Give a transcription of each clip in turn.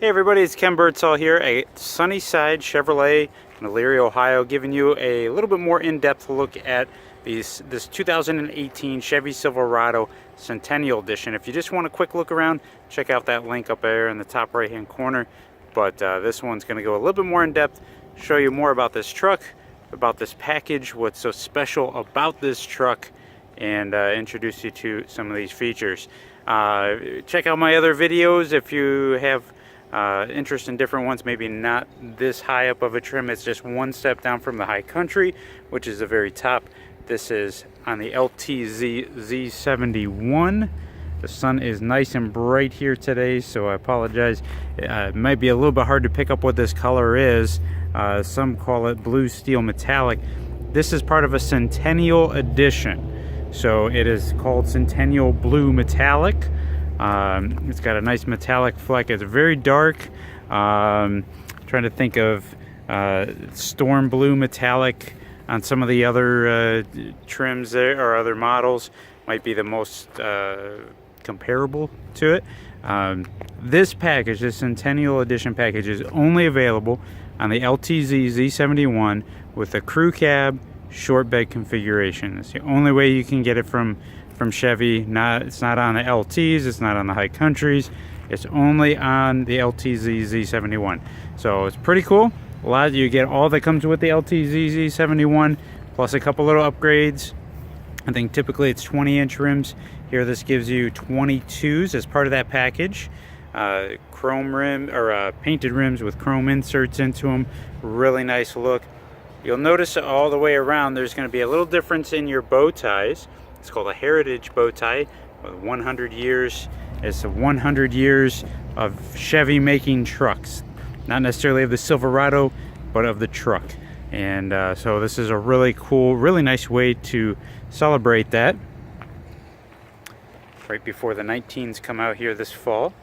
Hey everybody, it's Ken Birdsall here at Sunnyside Chevrolet in Elyria, Ohio, giving you a little bit more in-depth look at this 2018 Chevy Silverado Centennial Edition. If you just want a quick look around, check out that link up there in the top right hand corner. But this one's going to go a little bit more in-depth, show you more about this truck, about this package, what's so special about this truck, and introduce you to some of these features. Check out my other videos if you have interest in different ones, maybe not this high up of a trim. It's just one step down from the high country, which is the very top. This is on the LTZ Z71. The sun is nice and bright here today, so I apologize. It might be a little bit hard to pick up what this color is. Some call it blue steel metallic. This is part of a Centennial Edition, so it is called Centennial Blue Metallic. It's got a nice metallic fleck. It's very dark. Trying to think of storm blue metallic on some of the other trims there, or other models might be the most comparable to it. This package, this Centennial Edition package, is only available on the LTZ Z71 with a crew cab short bed configuration. It's the only way you can get it from Chevy. It's not on the LTs, it's not on the high countries, it's only on the LTZ Z71. So it's pretty cool. You get all that comes with the LTZ Z71 plus a couple little upgrades. I think typically it's 20-inch rims. Here this gives you 22s as part of that package. Chrome rim, or painted rims with chrome inserts into them. Really nice look. You'll notice all the way around there's going to be a little difference in your bow ties. It's called a heritage bow tie with 100 years. It's 100 years of Chevy making trucks. Not necessarily of the Silverado, but of the truck. And so this is a really cool, really nice way to celebrate that. Right before the 19s come out here this fall.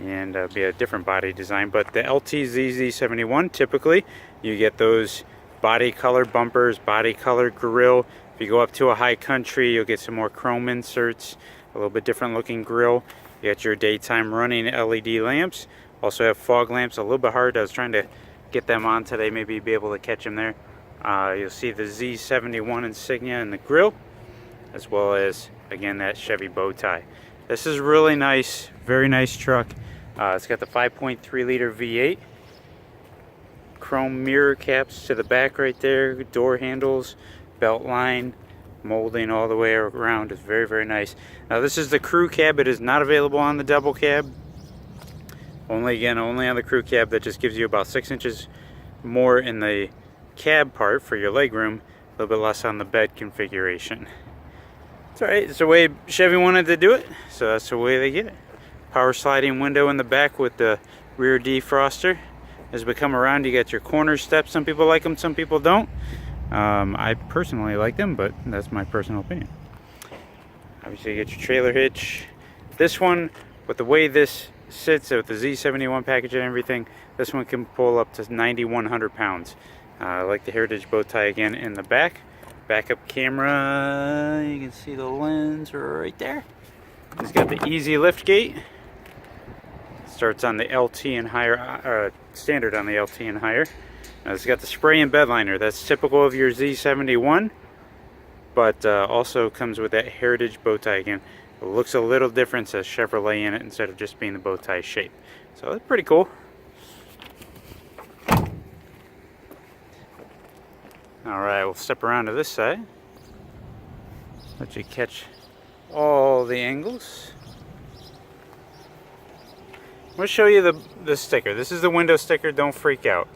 And be a different body design. But the LTZ Z71, typically, you get those body color bumpers, body color grille. If you go up to a high country, you'll get some more chrome inserts, a little bit different looking grille. You got your daytime running LED lamps. Also have fog lamps, a little bit hard. I was trying to get them on today, maybe be able to catch them there. You'll see the Z71 insignia in the grille, as well as, again, that Chevy bow tie. This is really nice, very nice truck. It's got the 5.3 liter V8. Chrome mirror caps to the back right there, door handles, belt line, molding all the way around. Is very, very nice. Now this is the crew cab. It is not available on the double cab. Only on the crew cab. That just gives you about 6 inches more in the cab part for your legroom, a little bit less on the bed configuration. It's alright, it's the way Chevy wanted to do it, so that's the way they get it. Power sliding window in the back with the rear defroster. As we come around, you got your corner steps. Some people like them, some people don't. I personally like them, but that's my personal opinion. Obviously you get your trailer hitch. This one, with the way this sits with the Z71 package and everything, this one can pull up to 9,100 pounds. I like the heritage bow tie again in the back. Backup camera, you can see the lens right there. It's got the easy lift gate. Starts on the LT and higher, standard on the LT and higher. Now it's got the spray and bed liner. That's typical of your Z71, but also comes with that heritage bow tie again. It looks a little different, says Chevrolet in it instead of just being the bow tie shape. So that's pretty cool. Alright, we'll step around to this side. Let you catch all the angles. I'm going to show you the sticker. This is the window sticker. Don't freak out.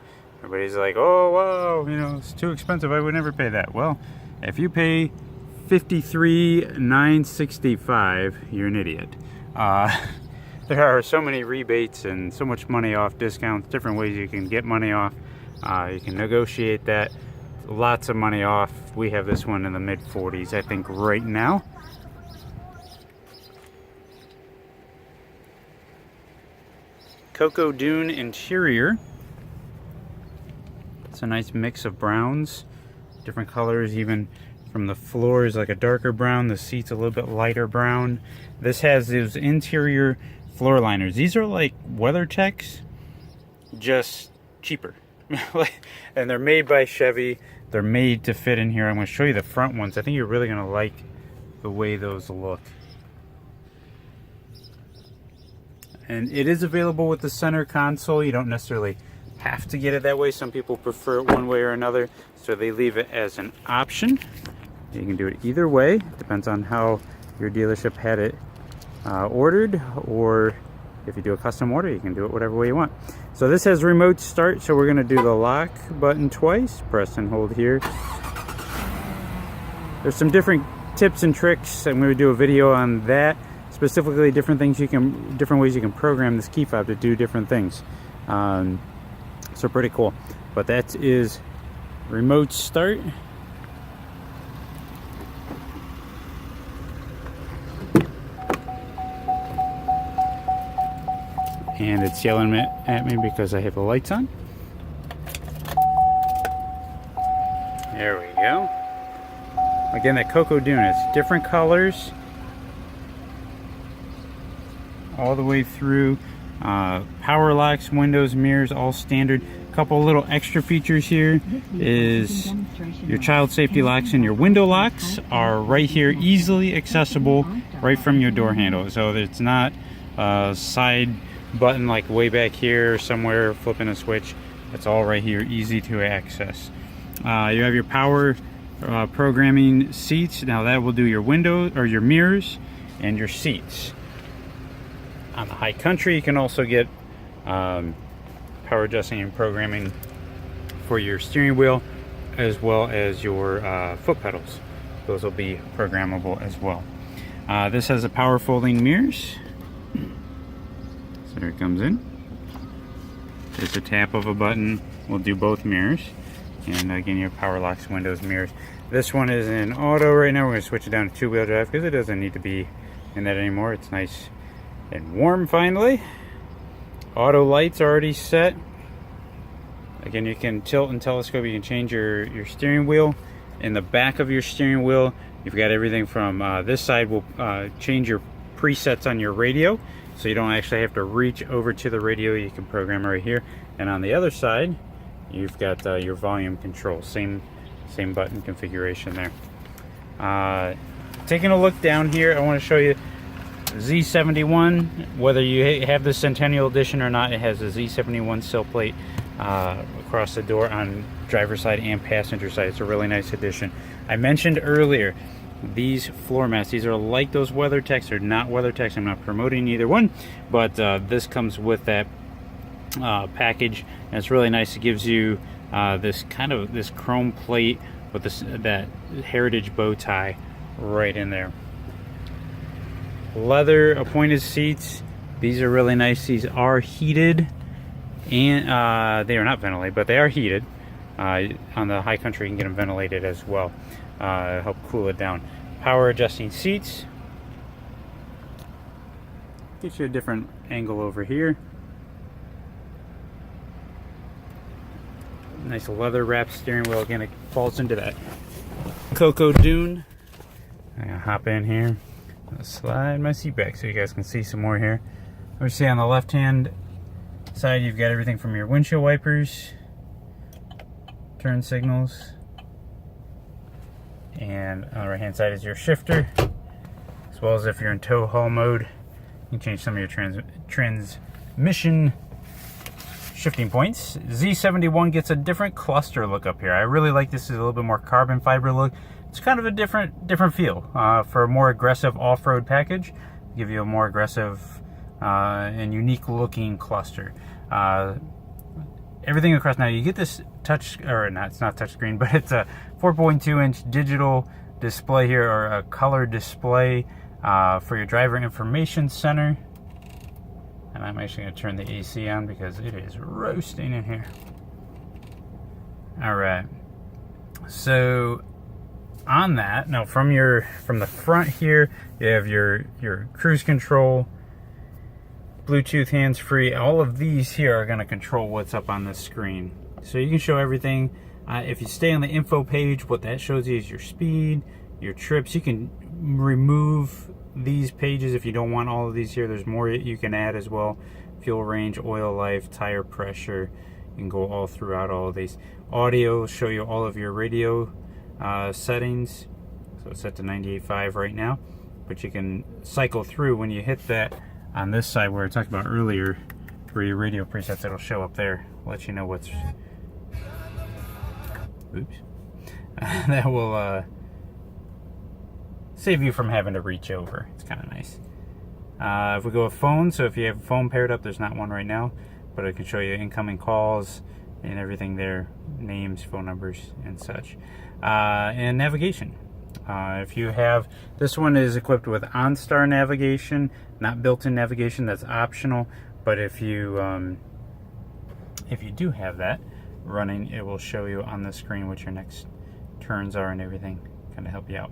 Everybody's like, oh wow, you know, it's too expensive. I would never pay that. Well, if you pay $53,965, you're an idiot. There are so many rebates and so much money off, discounts, different ways you can get money off. You can negotiate that. Lots of money off. We have this one in the mid-40s, I think, right now. Cocoa Dune interior. It's a nice mix of browns, different colors, even from the floor is like a darker brown, the seat's a little bit lighter brown. This has those interior floor liners. These are like WeatherTechs, just cheaper. And they're made by Chevy. They're made to fit in here. I'm going to show you the front ones. I think you're really going to like the way those look. And it is available with the center console. You don't necessarily have to get it that way. Some people prefer it one way or another, so they leave it as an option. You can do it either way. Depends on how your dealership had it ordered, or if you do a custom order, you can do it whatever way you want. So this has remote start, so we're going to do the lock button twice. Press and hold here. There's some different tips and tricks. I'm going to do a video on that. Specifically, different ways you can program this key fob to do different things. So pretty cool. But that is remote start. And it's yelling at me because I have the lights on. There we go. Again, that Cocoa Dune is different colors all the way through. Power locks, windows, mirrors, all standard. Couple little extra features here is your child safety locks and your window locks are right here, easily accessible right from your door handle. So it's not a side button like way back here somewhere flipping a switch. It's all right here, easy to access. You have your power programming seats. Now that will do your window or your mirrors and your seats. On the high country, you can also get power adjusting and programming for your steering wheel as well as your foot pedals. Those will be programmable as well. This has a power folding mirrors. So there it comes in. Just a tap of a button will do both mirrors. And again, you have power locks, windows, mirrors. This one is in auto right now. We're going to switch it down to two-wheel drive because it doesn't need to be in that anymore. It's nice and warm finally. Auto lights already set. Again, you can tilt and telescope. You can change your steering wheel. In the back of your steering wheel, you've got everything from this side will change your presets on your radio, so you don't actually have to reach over to the radio. You can program right here. And on the other side, you've got your volume control. Same button configuration there. Taking a look down here, I want to show you Z71. Whether you have the Centennial Edition or not, it has a Z71 Sill Plate across the door on driver's side and passenger side. It's a really nice addition. I mentioned earlier these floor mats. These are like those WeatherTechs. They're not WeatherTechs. I'm not promoting either one, but this comes with that package, and it's really nice. It gives you this chrome plate with that heritage bow tie right in there. Leather appointed seats. These are really nice. These are heated, and they are not ventilated, but they are heated. On the high country, you can get them ventilated as well. Help cool it down. Power adjusting seats. Gives you a different angle over here. Nice leather wrapped steering wheel. Again, it falls into that Cocoa Dune. I'm gonna hop in here. I'll slide my seat back so you guys can see some more here. We see on the left hand side, you've got everything from your windshield wipers, turn signals, and on the right hand side is your shifter, as well as if you're in tow haul mode, you can change some of your transmission shifting points. Z71 gets a different cluster look up here. I really like this. Is a little bit more carbon fiber look. It's kind of a different feel for a more aggressive off-road package. Give you a more aggressive and unique looking cluster. Everything across. Now you get this touch, or not, it's not touch screen, but it's a 4.2-inch digital display here, or a color display for your driver information center. And I'm actually going to turn the AC on because it is roasting in here. All right. So on that, now from the front here, you have your cruise control, Bluetooth, hands-free. All of these here are going to control what's up on the screen. So you can show everything. If you stay on the info page, what that shows you is your speed, your trips. You can remove these pages if you don't want all of these here. There's more you can add as well. Fuel range, oil life, tire pressure. You can go all throughout all of these. Audio will show you all of your radio settings. So it's set to 98.5 right now. But you can cycle through when you hit that on this side where I talked about earlier for your radio presets. It'll show up there. Let you know what's... Oops. That will save you from having to reach over. It's kind of nice. If we go with phone, so if you have a phone paired up, there's not one right now, but it can show you incoming calls and everything there, names, phone numbers, and such. And navigation. If you have, this one is equipped with OnStar navigation, not built-in navigation. That's optional. But if you do have that running, it will show you on the screen what your next turns are and everything, kind of help you out.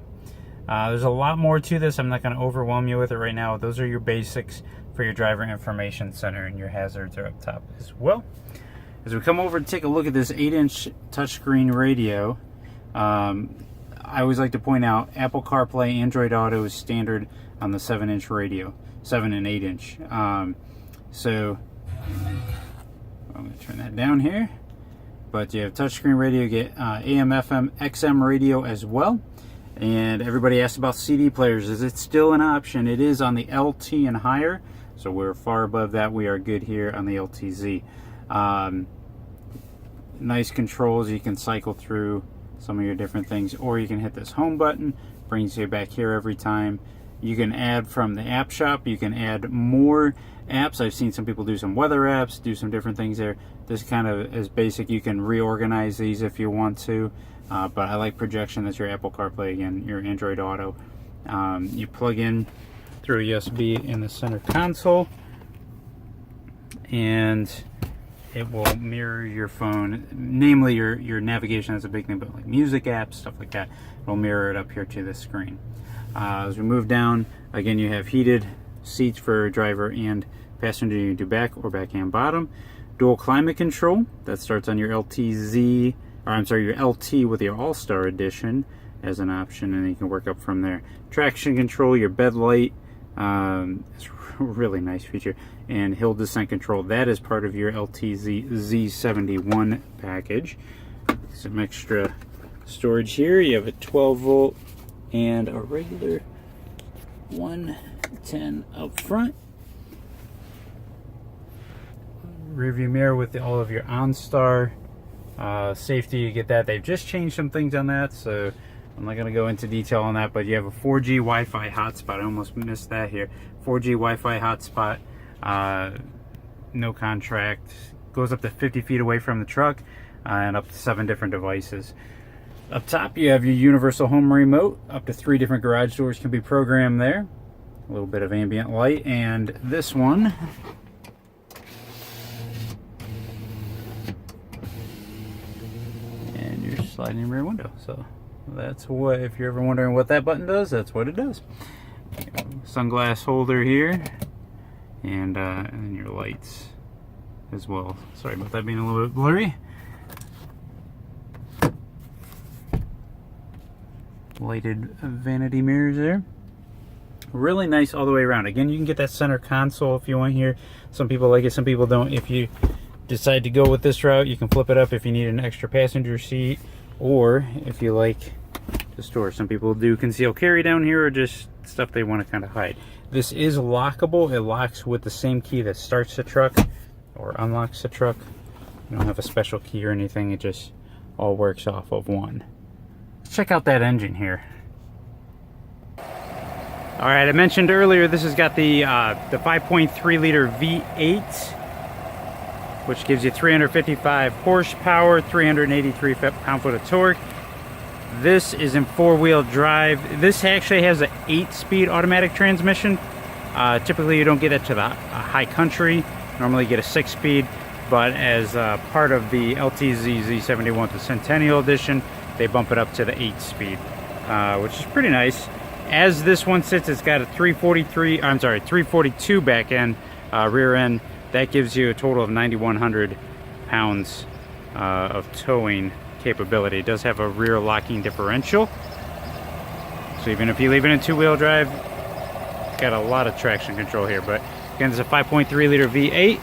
There's a lot more to this. I'm not going to overwhelm you with it right now. Those are your basics for your driver information center, and your hazards are up top as well. As we come over to take a look at this 8-inch touchscreen radio, I always like to point out Apple CarPlay, Android Auto is standard on the 7-inch radio, 7 and 8-inch. So I'm going to turn that down here. But you have touchscreen radio, you get AM, FM, XM radio as well. And everybody asked about CD players. Is it still an option? It is on the LT and higher. So we're far above that. We are good here on the LTZ. Nice controls. You can cycle through some of your different things, or you can hit this home button. Brings you back here every time. You can add from the app shop. You can add more apps. I've seen some people do some weather apps, do some different things there. This kind of is basic. You can reorganize these if you want to. But I like projection. That's your Apple CarPlay again, your Android Auto. You plug in through a USB in the center console, and it will mirror your phone, namely your navigation. That's a big thing, but like music apps, stuff like that, it'll mirror it up here to the screen. As we move down, again, you have heated seats for driver and passenger. You can do back or back and bottom. Dual climate control, that starts on your LTZ, or I'm sorry, your LT with your All-Star Edition as an option, and you can work up from there. Traction control, your bed light, it's a really nice feature, and hill descent control. That is part of your LTZ Z71 package. Some extra storage here. You have a 12 volt and a regular 110 up front. Rearview mirror with all of your OnStar safety. You get that. They've just changed some things on that, so I'm not going to go into detail on that, but you have a 4G Wi-Fi hotspot. I almost missed that here. 4G Wi-Fi hotspot, no contract, goes up to 50 feet away from the truck, and up to 7 different devices. Up top you have your universal home remote. Up to 3 different garage doors can be programmed there. A little bit of ambient light, and this one and your sliding rear window. So that's what, if you're ever wondering what that button does, that's what it does. Sunglass holder here, and then your lights as well. Sorry about that being a little bit blurry. Lighted vanity mirrors there. Really nice all the way around. Again, you can get that center console if you want here. Some people like it, some people don't. If you decide to go with this route, you can flip it up if you need an extra passenger seat, or if you like to store. Some people do conceal carry down here, or just stuff they want to kind of hide. This is lockable. It locks with the same key that starts the truck or unlocks the truck. You don't have a special key or anything. It just all works off of one. Let's check out that engine here. All right, I mentioned earlier this has got the 5.3 liter V8, which gives you 355 horsepower, 383 pound-foot of torque. This is in 4-wheel drive. This actually has an 8-speed automatic transmission. Typically you don't get it to the high country. Normally you get a 6-speed, but as part of the LTZ Z71, the Centennial Edition, they bump it up to the 8-speed, which is pretty nice. As this one sits, it's got a 342 back end, rear end. That gives you a total of 9,100 pounds of towing capability. It does have a rear locking differential, so even if you leave it in 2-wheel drive, got a lot of traction control here. But again, it's a 5.3 liter V8.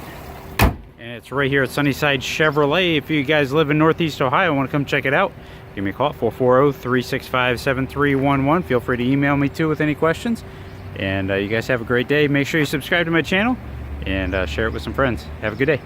And it's right here at Sunnyside Chevrolet. If you guys live in Northeast Ohio and want to come check it out, give me a call at 440-365-7311. Feel free to email me too with any questions. And you guys have a great day. Make sure you subscribe to my channel and share it with some friends. Have a good day.